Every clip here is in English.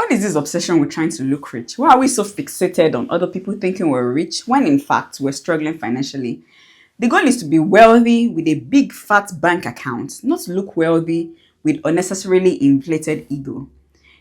What is this obsession with trying to look rich? Why are we so fixated on other people thinking we're rich when in fact we're struggling financially? The goal is to be wealthy with a big fat bank account, not to look wealthy with unnecessarily inflated ego.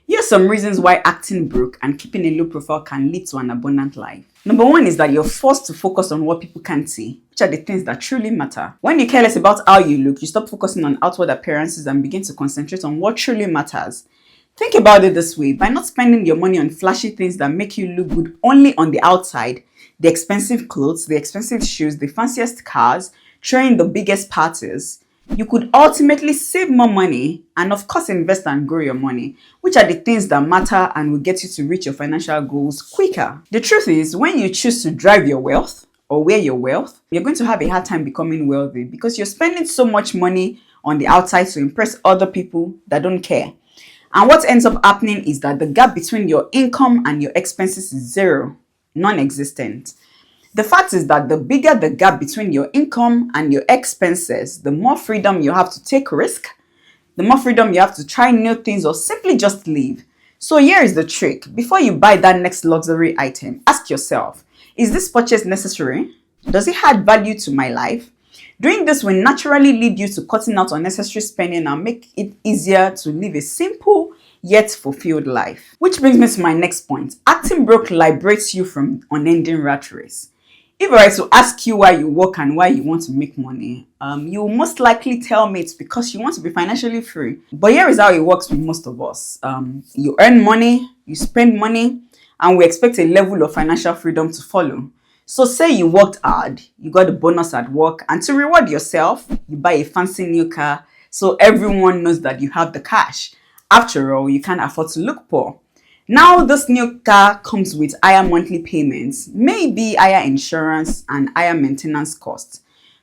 Here are some reasons why acting broke and keeping a low profile can lead to an abundant life. Number one is that you're forced to focus on what people can't see, which are the things that truly matter. When you care less about how you look, you stop focusing on outward appearances and begin to concentrate on what truly matters. Think about it this way: by not spending your money on flashy things that make you look good only on the outside, the expensive clothes, the expensive shoes, the fanciest cars, throwing the biggest parties, you could ultimately save more money and of course invest and grow your money, which are the things that matter and will get you to reach your financial goals quicker. The truth is, when you choose to drive your wealth or wear your wealth, you're going to have a hard time becoming wealthy because you're spending so much money on the outside to impress other people that don't care. And what ends up happening is that the gap between your income and your expenses is zero, non-existent. The fact is that the bigger the gap between your income and your expenses, the more freedom you have to take risk, the more freedom you have to try new things or simply just live. So here is the trick. Before you buy that next luxury item, ask yourself, is this purchase necessary? Does it add value to my life? Doing this will naturally lead you to cutting out unnecessary spending and make it easier to live a simple yet fulfilled life. Which brings me to my next point. Acting broke liberates you from unending rat race. If I were to ask you why you work and why you want to make money, you will most likely tell me it's because you want to be financially free. But here is how it works with most of us. You earn money, you spend money, and we expect a level of financial freedom to follow. So say you worked hard, you got a bonus at work, and to reward yourself, you buy a fancy new car so everyone knows that you have the cash. After all, you can't afford to look poor. Now this new car comes with higher monthly payments, maybe higher insurance and higher maintenance costs.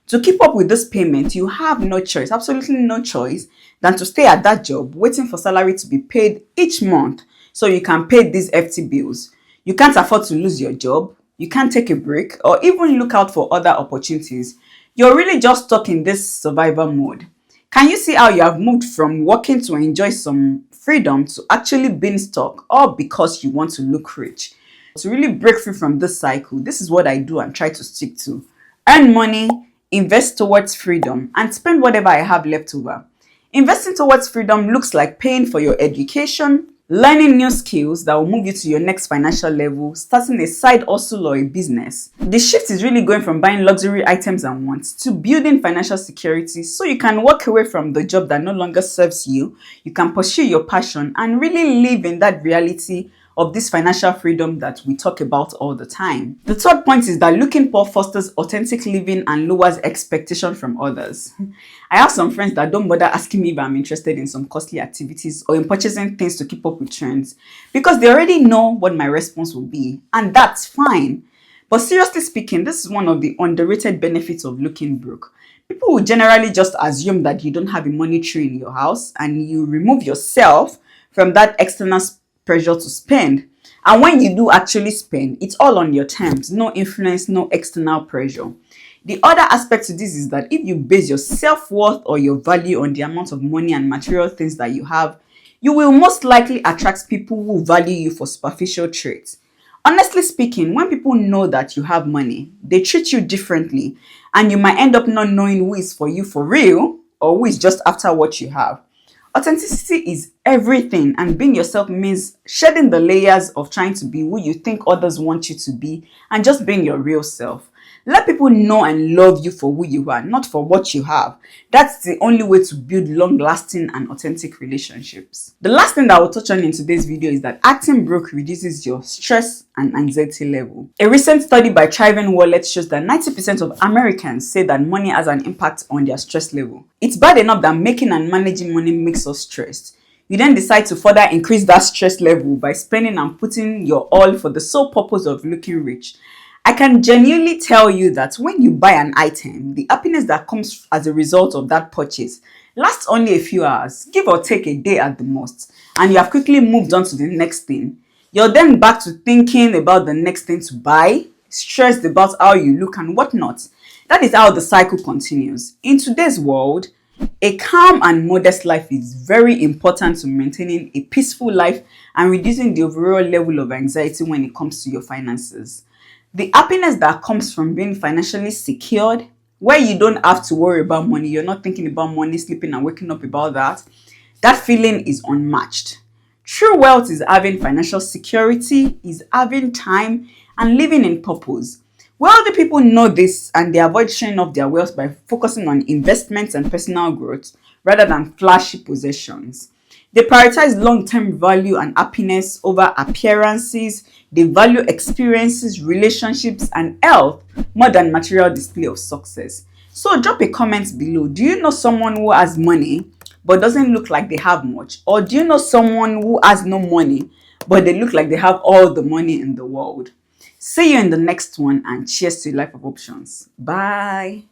To keep up with this payment, you have no choice, absolutely no choice, than to stay at that job waiting for salary to be paid each month so you can pay these hefty bills. You can't afford to lose your job. You can't take a break or even look out for other opportunities. You're really just stuck in this survival mode. Can you see how you have moved from working to enjoy some freedom to actually being stuck, all because you want to look rich? To really break free from this cycle, this is what I do and try to stick to. Earn money, invest towards freedom, and spend whatever I have left over. Investing towards freedom looks like paying for your education, learning new skills that will move you to your next financial level, starting a side hustle or a business. The shift is really going from buying luxury items and wants to building financial security so you can walk away from the job that no longer serves you, you can pursue your passion and really live in that reality of this financial freedom that we talk about all the time. The third point is that looking poor fosters authentic living and lowers expectation from others. I have some friends that don't bother asking me if I'm interested in some costly activities or in purchasing things to keep up with trends because they already know what my response will be, and that's fine. But seriously speaking, this is one of the underrated benefits of looking broke. People will generally just assume that you don't have a money tree in your house and you remove yourself from that external pressure to spend. And when you do actually spend, it's all on your terms, no influence, no external pressure. The other aspect to this is that if you base your self-worth or your value on the amount of money and material things that you have, you will most likely attract people who value you for superficial traits. Honestly speaking, when people know that you have money, they treat you differently, and you might end up not knowing who is for you for real or who is just after what you have. Authenticity is everything, and being yourself means shedding the layers of trying to be who you think others want you to be and just being your real self. Let people know and love you for who you are, not for what you have. That's the only way to build long-lasting and authentic relationships. The last thing that I will touch on in today's video is that acting broke reduces your stress and anxiety level. A recent study by Thriving Wallet shows that 90% of Americans say that money has an impact on their stress level. It's bad enough that making and managing money makes us stressed. You then decide to further increase that stress level by spending and putting your all for the sole purpose of looking rich. I can genuinely tell you that when you buy an item, the happiness that comes as a result of that purchase lasts only a few hours, give or take a day at the most, and you have quickly moved on to the next thing. You're then back to thinking about the next thing to buy, stressed about how you look and whatnot. That is how the cycle continues. In today's world, A calm and modest life is very important to maintaining a peaceful life and reducing the overall level of anxiety when it comes to your finances. The happiness that comes from being financially secured, where you don't have to worry about money, you're not thinking about money, sleeping and waking up about that, that feeling is unmatched. True wealth is having financial security, is having time, and living in purpose. Wealthy people know this and they avoid showing off their wealth by focusing on investments and personal growth rather than flashy possessions. They prioritize long term value and happiness over appearances. They value experiences, relationships, and health more than material display of success. So, drop a comment below. Do you know someone who has money but doesn't look like they have much? Or do you know someone who has no money but they look like they have all the money in the world? See you in the next one and cheers to your life of options. Bye.